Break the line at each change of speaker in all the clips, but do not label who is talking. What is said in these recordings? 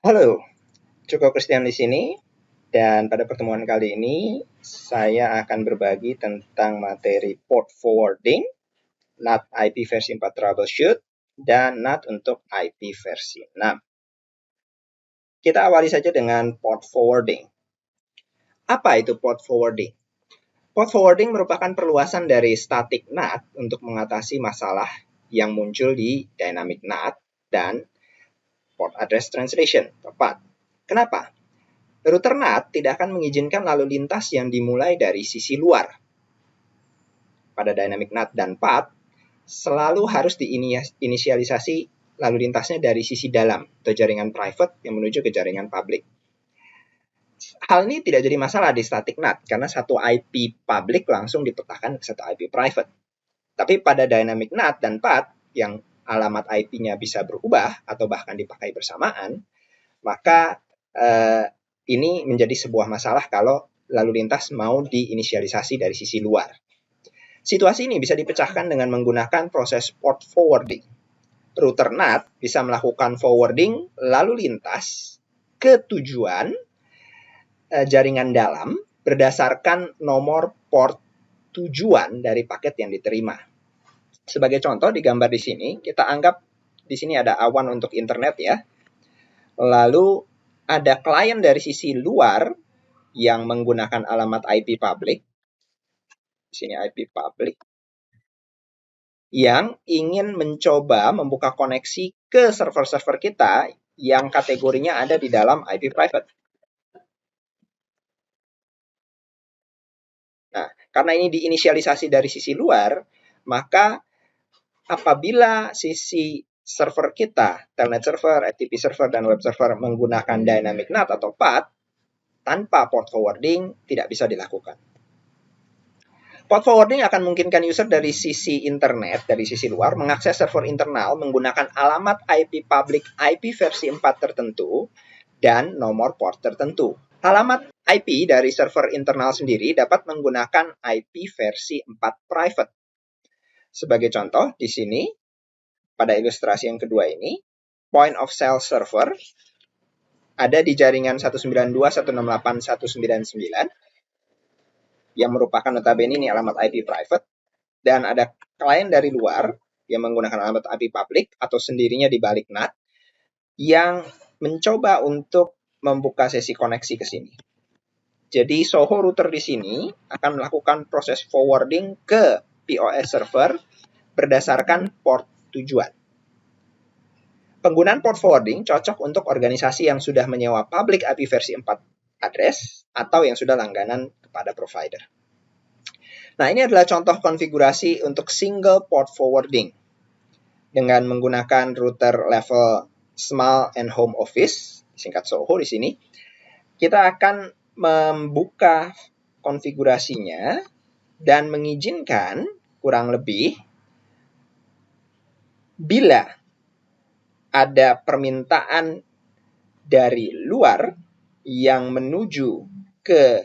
Halo, Cuko Christian di sini, dan pada pertemuan kali ini saya akan berbagi tentang materi port forwarding, NAT IP versi 4 troubleshoot, dan NAT untuk IP versi 6. Kita awali saja dengan port forwarding. Apa itu port forwarding? Port forwarding merupakan perluasan dari static NAT untuk mengatasi masalah yang muncul di dynamic NAT dan port address translation. Tepat. Kenapa? Router NAT tidak akan mengizinkan lalu lintas yang dimulai dari sisi luar. Pada dynamic NAT dan PAT, selalu harus diinisialisasi lalu lintasnya dari sisi dalam atau jaringan private yang menuju ke jaringan public. Hal ini tidak jadi masalah di static NAT karena satu IP public langsung dipetakan ke satu IP private. Tapi pada dynamic NAT dan PAT yang alamat IP-nya bisa berubah atau bahkan dipakai bersamaan, maka ini menjadi sebuah masalah kalau lalu lintas mau diinisialisasi dari sisi luar. Situasi ini bisa dipecahkan dengan menggunakan proses port forwarding. Router NAT bisa melakukan forwarding lalu lintas ke tujuan jaringan dalam berdasarkan nomor port tujuan dari paket yang diterima. Sebagai contoh di gambar di sini, kita anggap di sini ada awan untuk internet ya. Lalu ada klien dari sisi luar yang menggunakan alamat IP public. Di sini IP public. Yang ingin mencoba membuka koneksi ke server-server kita yang kategorinya ada di dalam IP private. Nah, karena ini diinisialisasi dari sisi luar, maka apabila sisi server kita, telnet server, FTP server, dan web server menggunakan dynamic NAT atau PAT, tanpa port forwarding tidak bisa dilakukan. Port forwarding akan memungkinkan user dari sisi internet, dari sisi luar, mengakses server internal menggunakan alamat IP public IP versi 4 tertentu dan nomor port tertentu. Alamat IP dari server internal sendiri dapat menggunakan IP versi 4 private. Sebagai contoh, di sini, pada ilustrasi yang kedua ini, point of sale server ada di jaringan 192.168.199, yang merupakan notabene ini alamat IP private, dan ada klien dari luar yang menggunakan alamat IP public atau sendirinya di balik NAT yang mencoba untuk membuka sesi koneksi ke sini. Jadi Soho router di sini akan melakukan proses forwarding ke POS server berdasarkan port tujuan. Penggunaan port forwarding cocok untuk organisasi yang sudah menyewa public IP versi 4 address atau yang sudah langganan kepada provider. Nah, ini adalah contoh konfigurasi untuk single port forwarding dengan menggunakan router level small and home office, singkat Soho di sini. Kita akan membuka konfigurasinya dan mengizinkan kurang lebih bila ada permintaan dari luar yang menuju ke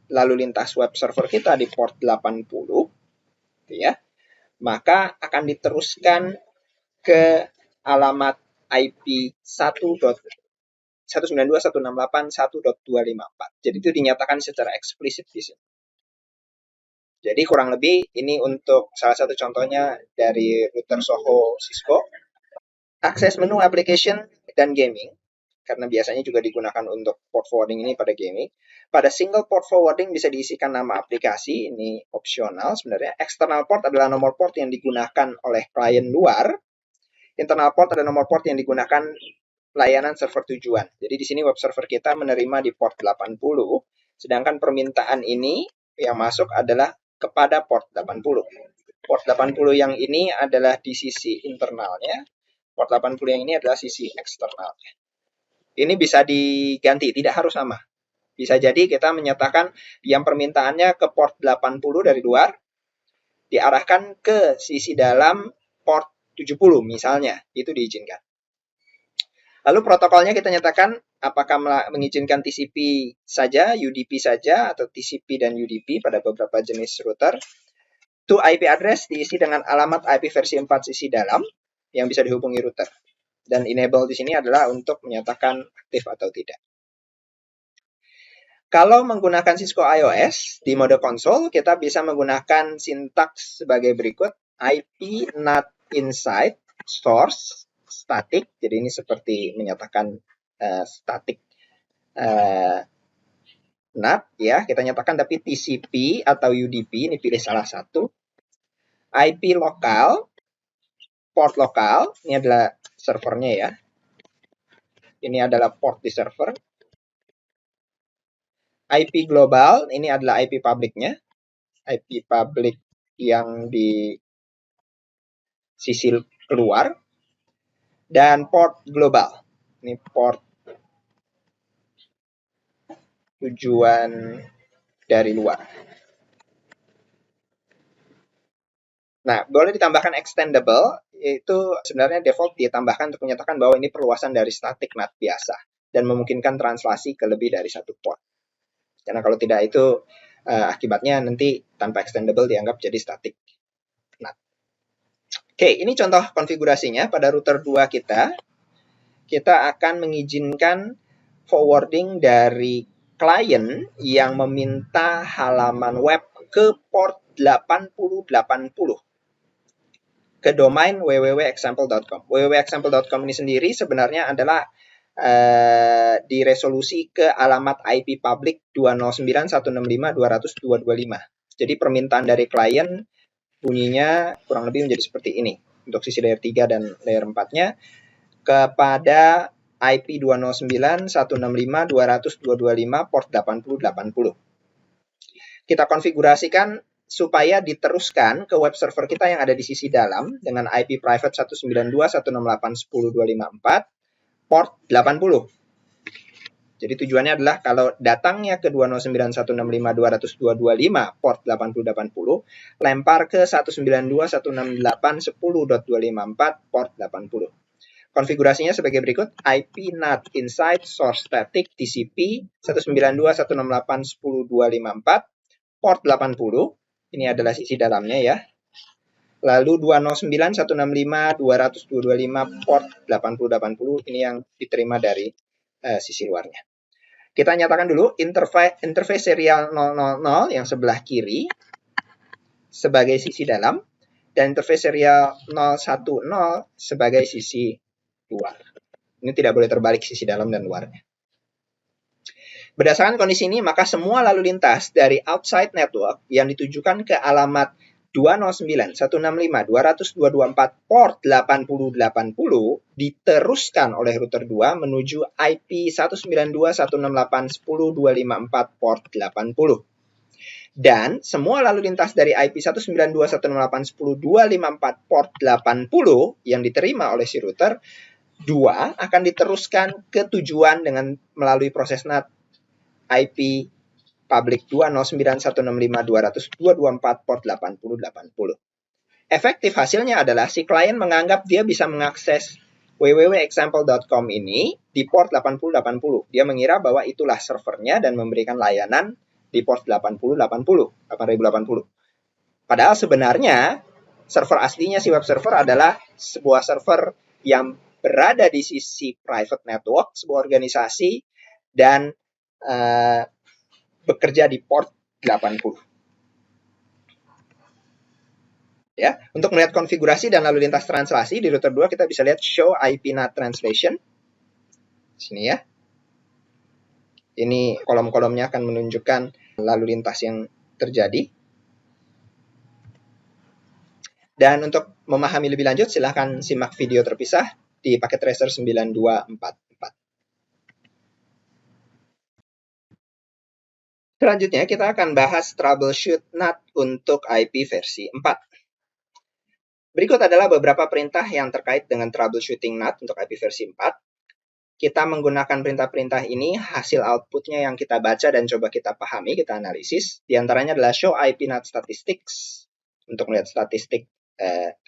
lalu lintas web server kita di port 80, ya, maka akan diteruskan ke alamat IP 192.168.1.254. Jadi itu dinyatakan secara eksplisit di sini. Jadi kurang lebih ini untuk salah satu contohnya dari router Soho Cisco. Akses menu application dan gaming, karena biasanya juga digunakan untuk port forwarding ini pada gaming. Pada single port forwarding bisa diisikan nama aplikasi, ini opsional sebenarnya. External port adalah nomor port yang digunakan oleh klien luar. Internal port adalah nomor port yang digunakan layanan server tujuan. Jadi di sini web server kita menerima di port 80, sedangkan permintaan ini yang masuk adalah kepada port 80. Port 80 yang ini adalah di sisi internalnya, port 80 yang ini adalah sisi eksternalnya. Ini bisa diganti, tidak harus sama. Bisa jadi kita menyatakan yang permintaannya ke port 80 dari luar, diarahkan ke sisi dalam port 70 misalnya, itu diizinkan. Lalu protokolnya kita nyatakan apakah mengizinkan TCP saja, UDP saja, atau TCP dan UDP pada beberapa jenis router. To IP address diisi dengan alamat IP versi 4 sisi dalam yang bisa dihubungi router. Dan enable di sini adalah untuk menyatakan aktif atau tidak. Kalau menggunakan Cisco iOS di mode konsol, kita bisa menggunakan sintaks sebagai berikut. IP not inside source static. Jadi ini seperti menyatakan static NAT ya, kita nyatakan, tapi TCP atau UDP, ini pilih salah satu. IP lokal, port lokal, ini adalah servernya ya. Ini adalah port di server. IP global, ini adalah IP publiknya. IP publik yang di sisi keluar. Dan port global, ini port tujuan dari luar. Nah, boleh ditambahkan extendable, itu sebenarnya default ditambahkan untuk menyatakan bahwa ini perluasan dari static NAT biasa dan memungkinkan translasi ke lebih dari satu port. Karena kalau tidak itu akibatnya nanti tanpa extendable dianggap jadi static NAT. Oke, ini contoh konfigurasinya. Pada router 2 kita akan mengizinkan forwarding dari klien yang meminta halaman web ke port 8080 ke domain www.example.com. www.example.com ini sendiri sebenarnya adalah diresolusi ke alamat IP public 209.165.200.225. Jadi permintaan dari klien bunyinya kurang lebih menjadi seperti ini. Untuk sisi layer 3 dan layer 4-nya kepada IP 209.165.200.225 port 8080. Kita konfigurasikan supaya diteruskan ke web server kita yang ada di sisi dalam dengan IP private 192.168.10.254 port 80. Jadi tujuannya adalah kalau datangnya ke 209.165.200.225 port 8080, lempar ke 192.168.10.254 port 80. Konfigurasinya sebagai berikut. IP NAT inside source static TCP 192.168.10.254 port 80. Ini adalah sisi dalamnya ya. Lalu 209.165.200.225 port 8080 ini yang diterima dari sisi luarnya. Kita nyatakan dulu interface serial 000 yang sebelah kiri sebagai sisi dalam dan interface serial 010 sebagai sisi luar. Ini tidak boleh terbalik sisi dalam dan luarnya. Berdasarkan kondisi ini, maka semua lalu lintas dari outside network yang ditujukan ke alamat 209.165.200.224 port 8080 diteruskan oleh router 2 menuju IP 192.168.10.254 port 80. Dan semua lalu lintas dari IP 192.168.10.254 port 80 yang diterima oleh si router 2 akan diteruskan ke tujuan dengan melalui proses NAT IP public 209.165.200.224 port 8080. Efektif hasilnya adalah si klien menganggap dia bisa mengakses www.example.com ini di port 8080. Dia mengira bahwa itulah servernya dan memberikan layanan di port 8080. Padahal sebenarnya server aslinya si web server adalah sebuah server yang berada di sisi private network, sebuah organisasi, dan bekerja di port 80. Ya, untuk melihat konfigurasi dan lalu lintas translasi di router 2 kita bisa lihat show IP NAT translation. Sini ya. Ini kolom-kolomnya akan menunjukkan lalu lintas yang terjadi. Dan untuk memahami lebih lanjut silahkan simak video terpisah di paket tracer 9244. Selanjutnya kita akan bahas troubleshoot NAT untuk IP versi 4. Berikut adalah beberapa perintah yang terkait dengan troubleshooting NAT untuk IP versi 4. Kita menggunakan perintah-perintah ini, hasil outputnya yang kita baca dan coba kita pahami, kita analisis. Di antaranya adalah show IP NAT statistics, untuk melihat statistik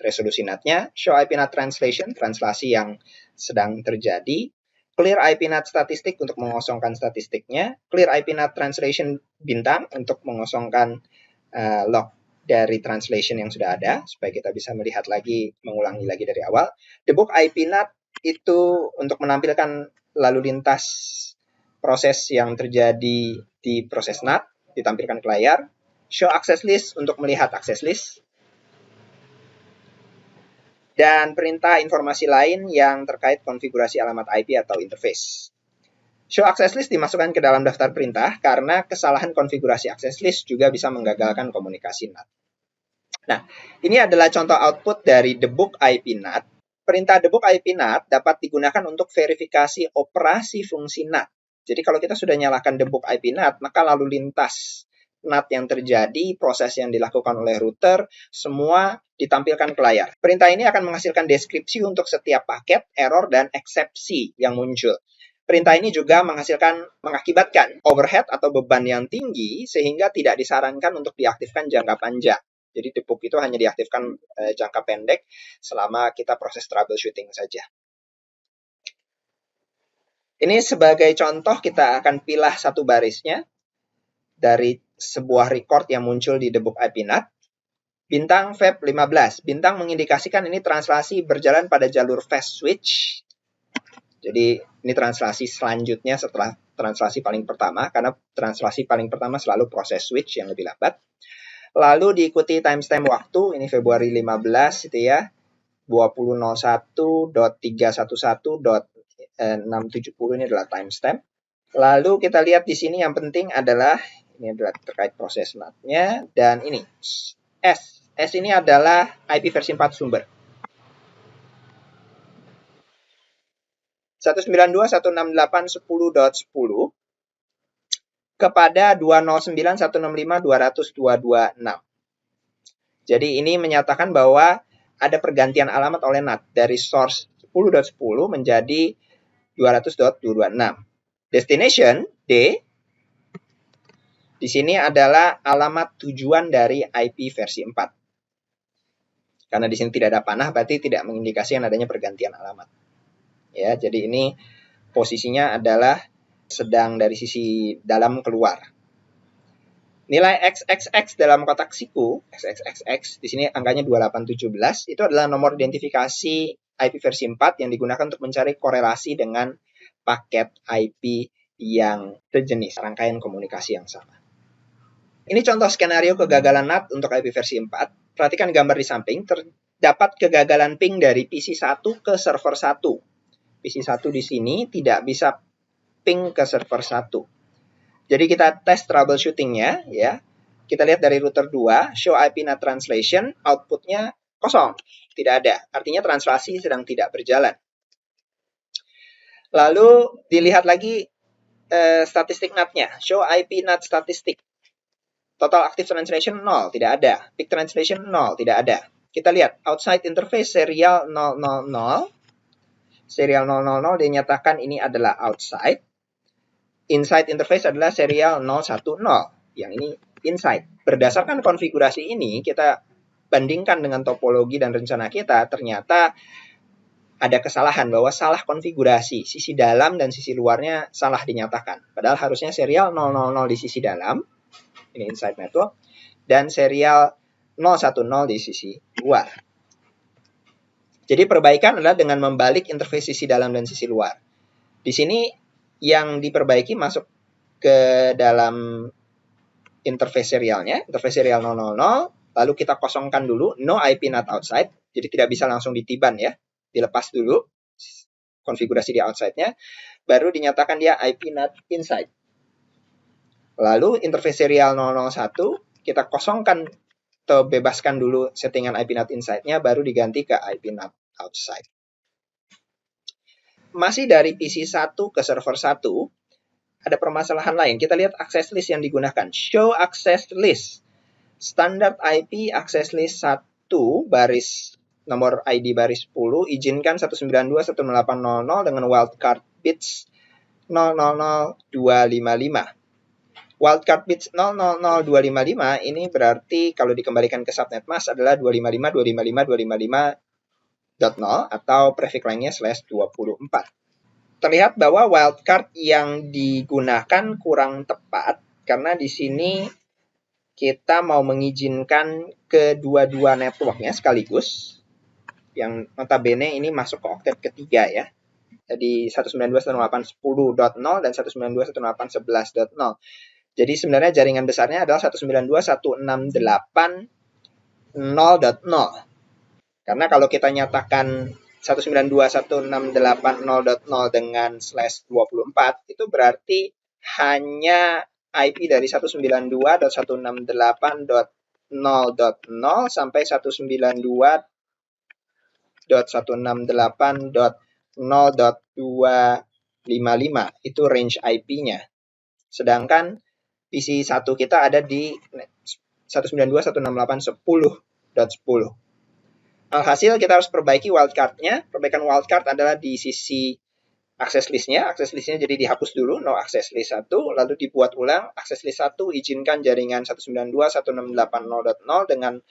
resolusi NAT-nya. Show IP NAT translation, translasi yang sedang terjadi. Clear IP NAT statistik untuk mengosongkan statistiknya. Clear IP NAT translation bintang untuk mengosongkan log dari translation yang sudah ada, supaya kita bisa melihat lagi, mengulangi lagi dari awal. Debug IP NAT itu untuk menampilkan lalu lintas proses yang terjadi di proses NAT, ditampilkan ke layar. Show access list untuk melihat access list. Dan perintah informasi lain yang terkait konfigurasi alamat IP atau interface. Show access list dimasukkan ke dalam daftar perintah karena kesalahan konfigurasi access list juga bisa menggagalkan komunikasi NAT. Nah, ini adalah contoh output dari debug IP NAT. Perintah debug IP NAT dapat digunakan untuk verifikasi operasi fungsi NAT. Jadi kalau kita sudah nyalakan debug IP NAT, maka lalu lintas NAT yang terjadi, proses yang dilakukan oleh router, semua ditampilkan ke layar. Perintah ini akan menghasilkan deskripsi untuk setiap paket, error, dan eksepsi yang muncul. Perintah ini juga mengakibatkan overhead atau beban yang tinggi sehingga tidak disarankan untuk diaktifkan jangka panjang. Jadi debug itu hanya diaktifkan jangka pendek selama kita proses troubleshooting saja. Ini sebagai contoh kita akan pilih satu barisnya dari sebuah record yang muncul di debug IP NAT. Bintang VEP 15. Bintang mengindikasikan ini translasi berjalan pada jalur fast switch. Jadi ini translasi selanjutnya setelah translasi paling pertama, karena translasi paling pertama selalu proses switch yang lebih lambat. Lalu diikuti timestamp waktu, ini Februari 15 itu ya, 20.01.311.670 ini adalah timestamp. Lalu kita lihat di sini yang penting adalah, ini adalah terkait proses NAT-nya, dan ini, S. S ini adalah IP versi 4 sumber. 192.168.10.10 kepada 209.165.200.226. Jadi ini menyatakan bahwa ada pergantian alamat oleh NAT dari source 10.10 menjadi 200.226. Destination D di sini adalah alamat tujuan dari IP versi 4. Karena di sini tidak ada panah, berarti tidak mengindikasikan adanya pergantian alamat. Ya, jadi ini posisinya adalah sedang dari sisi dalam keluar. Nilai XXX dalam kotak siku, XXXX, di sini angkanya 2817, itu adalah nomor identifikasi IP versi 4 yang digunakan untuk mencari korelasi dengan paket IP yang sejenis, rangkaian komunikasi yang sama. Ini contoh skenario kegagalan NAT untuk IP versi 4. Perhatikan gambar di samping, terdapat kegagalan ping dari PC1 ke server 1. PC1 di sini tidak bisa ping ke server 1. Jadi kita tes troubleshooting-nya ya. Kita lihat dari router 2, show IP NAT translation, output-nya kosong, tidak ada. Artinya translasi sedang tidak berjalan. Lalu dilihat lagi statistik NAT-nya, show IP NAT statistik. Total active translation 0, tidak ada. Peak translation 0, tidak ada. Kita lihat outside interface serial 000. Serial 000 dinyatakan ini adalah outside. Inside interface adalah serial 010. Yang ini inside. Berdasarkan konfigurasi ini, kita bandingkan dengan topologi dan rencana kita, ternyata ada kesalahan bahwa salah konfigurasi. Sisi dalam dan sisi luarnya salah dinyatakan. Padahal harusnya serial 000 di sisi dalam, ini inside network, dan serial 010 di sisi luar. Jadi perbaikan adalah dengan membalik interface sisi dalam dan sisi luar. Di sini yang diperbaiki masuk ke dalam interface serialnya, interface serial 000, lalu kita kosongkan dulu, no IP NAT outside, jadi tidak bisa langsung ditiban ya, dilepas dulu konfigurasi di outside-nya, baru dinyatakan dia IP NAT inside. Lalu interface serial 001, kita kosongkan atau bebaskan dulu settingan IP NAT inside-nya, baru diganti ke IP NAT outside. Masih dari PC1 ke server 1, ada permasalahan lain. Kita lihat access list yang digunakan. Show access list. Standard IP access list 1 baris nomor ID baris 10 izinkan 192.168.00 dengan wildcard bits 000255. Wildcard bits 000255 ini berarti kalau dikembalikan ke subnet mask adalah 255.255.255.0 atau prefix lainnya /24. Terlihat bahwa wildcard yang digunakan kurang tepat karena di sini kita mau mengizinkan kedua-dua networknya sekaligus. yang notabene ini masuk ke oktet ketiga ya. Jadi 192.168.10.0 dan 192.168.11.0. Jadi sebenarnya jaringan besarnya adalah 192.168.0.0. Karena kalau kita nyatakan 192.168.0.0 dengan /24 itu berarti hanya IP dari 192.168.0.0 sampai 192.168.0.255 itu range IP-nya. Sedangkan PC1 kita ada di 192.168.10.10. Alhasil kita harus perbaiki wildcard-nya. Perbaikan wildcard adalah di sisi access list-nya. Access list-nya jadi dihapus dulu, no access list 1, lalu dibuat ulang. Access list 1 izinkan jaringan 192.168.0.0 dengan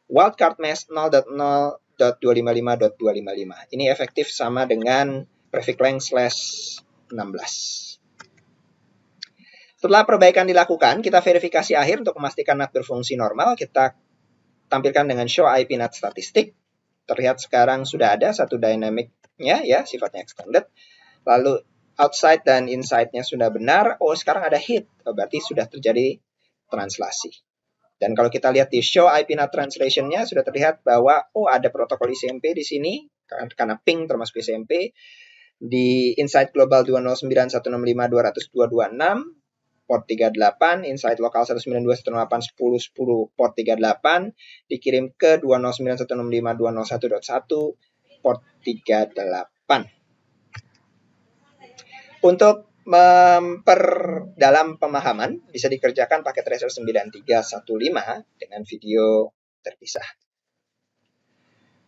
wildcard mesh 0.0.255.255. Ini efektif sama dengan prefix length /16. Setelah perbaikan dilakukan, kita verifikasi akhir untuk memastikan NAT berfungsi normal. Kita tampilkan dengan show IP NAT statistik. Terlihat sekarang sudah ada satu dynamic-nya ya, sifatnya extended. Lalu outside dan inside-nya sudah benar. Oh, sekarang ada hit. Oh, berarti sudah terjadi translasi. Dan kalau kita lihat di show IP NAT translation-nya sudah terlihat bahwa oh ada protokol ICMP di sini karena ping termasuk ICMP. Di inside global 209.165.200.226 port 38, inside lokal 192.168.10.10 port 38, dikirim ke 209.165.201.1 port 38. Untuk memperdalam pemahaman, bisa dikerjakan pakai tracer 9315 dengan video terpisah.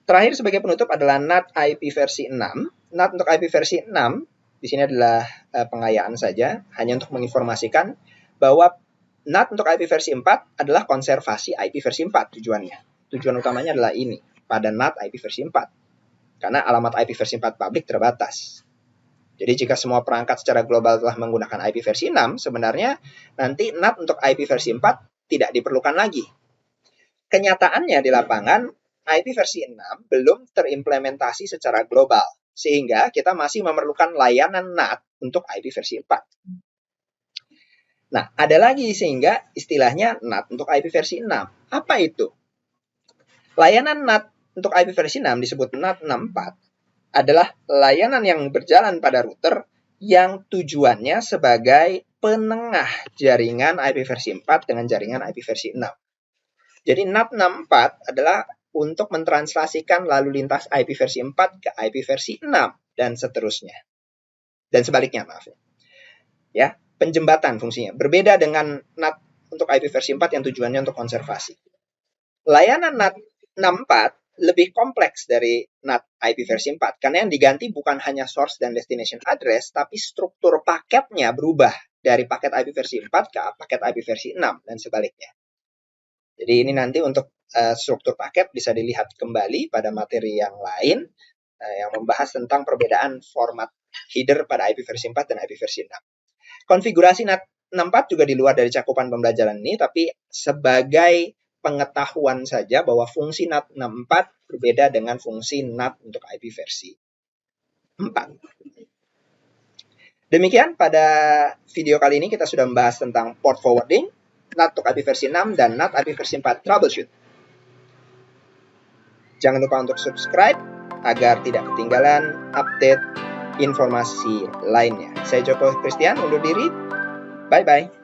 Terakhir sebagai penutup adalah NAT IP versi 6. NAT untuk IP versi 6 di sini adalah pengayaan saja, hanya untuk menginformasikan bahwa NAT untuk IP versi 4 adalah konservasi IP versi 4 tujuannya. Tujuan utamanya adalah ini, pada NAT IP versi 4. Karena alamat IP versi 4 publik terbatas. Jadi jika semua perangkat secara global telah menggunakan IP versi 6, sebenarnya nanti NAT untuk IP versi 4 tidak diperlukan lagi. Kenyataannya di lapangan, IP versi 6 belum terimplementasi secara global. Sehingga kita masih memerlukan layanan NAT untuk IP versi 4. Nah, ada lagi sehingga istilahnya NAT untuk IP versi 6. Apa itu? Layanan NAT untuk IP versi 6 disebut NAT 64 adalah layanan yang berjalan pada router yang tujuannya sebagai penengah jaringan IP versi 4 dengan jaringan IP versi 6. Jadi NAT 64 adalah untuk mentranslasikan lalu lintas IP versi 4 ke IP versi 6 dan seterusnya. Dan sebaliknya, maaf. Ya, penjembatan fungsinya. Berbeda dengan NAT untuk IP versi 4 yang tujuannya untuk konservasi. Layanan NAT 64 lebih kompleks dari NAT IP versi 4 karena yang diganti bukan hanya source dan destination address, tapi struktur paketnya berubah dari paket IP versi 4 ke paket IP versi 6 dan sebaliknya. Jadi ini nanti untuk struktur paket bisa dilihat kembali pada materi yang lain yang membahas tentang perbedaan format header pada IP versi 4 dan IP versi 6. Konfigurasi NAT 64 juga di luar dari cakupan pembelajaran ini, tapi sebagai pengetahuan saja bahwa fungsi NAT 64 berbeda dengan fungsi NAT untuk IP versi 4. Demikian pada video kali ini kita sudah membahas tentang port forwarding, NAT untuk IP versi 6, dan NAT IP versi 4 troubleshoot. Jangan lupa untuk subscribe agar tidak ketinggalan update informasi lainnya. Saya Joko Christian, undur diri. Bye-bye.